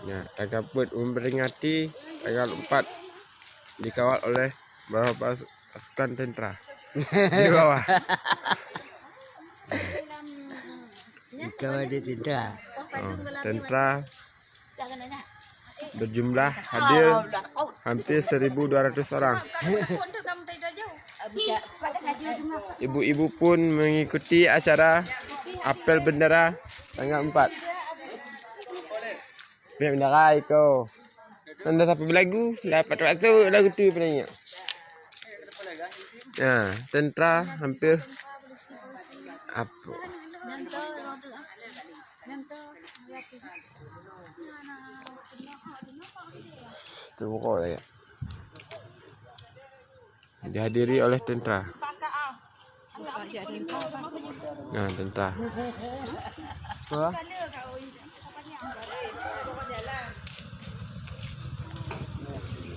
Nah, tanggal 4 memperingati tanggal 4 dikawal oleh beberapa pasukan tentara di bawah. Dikawal di tentara. Tentara berjumlah hadir hampir 1.200 orang. Ibu-ibu pun mengikuti acara apel bendera tanggal 4. Apel bendera itu. Anda apa lagu? Dapat waktu lagu tu penyanyi. Ya, tentara hampir apa? Itu pokoknya. Dihadiri oleh tentara. Nah, tentara. Apa?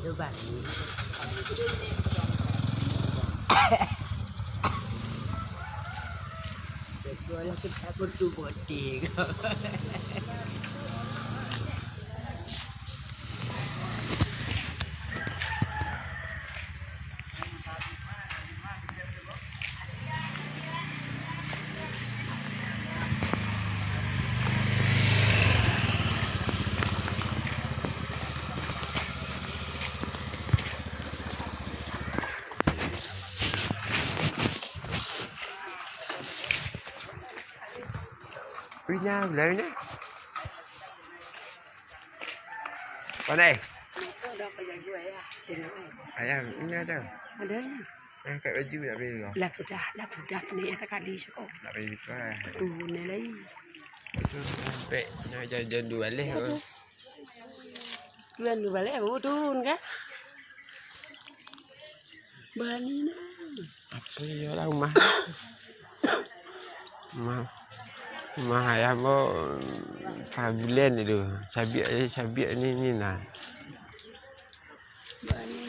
Coba. Sekolah kita bertubuh-tubuh. Punya, belanya. Mana? Ayam, ini ada. Ada. Pakai baju nak beli kau. Lah sudah ni sekali sekali. Nak beli tu lah. Ni lagi. Sampai nak jajan dua balik kau. Jual dulu balik budun kan? Bani na. Apa ya lah rumah. Rumah ayam kau sabulan itu. Cabiak ni nah. Bani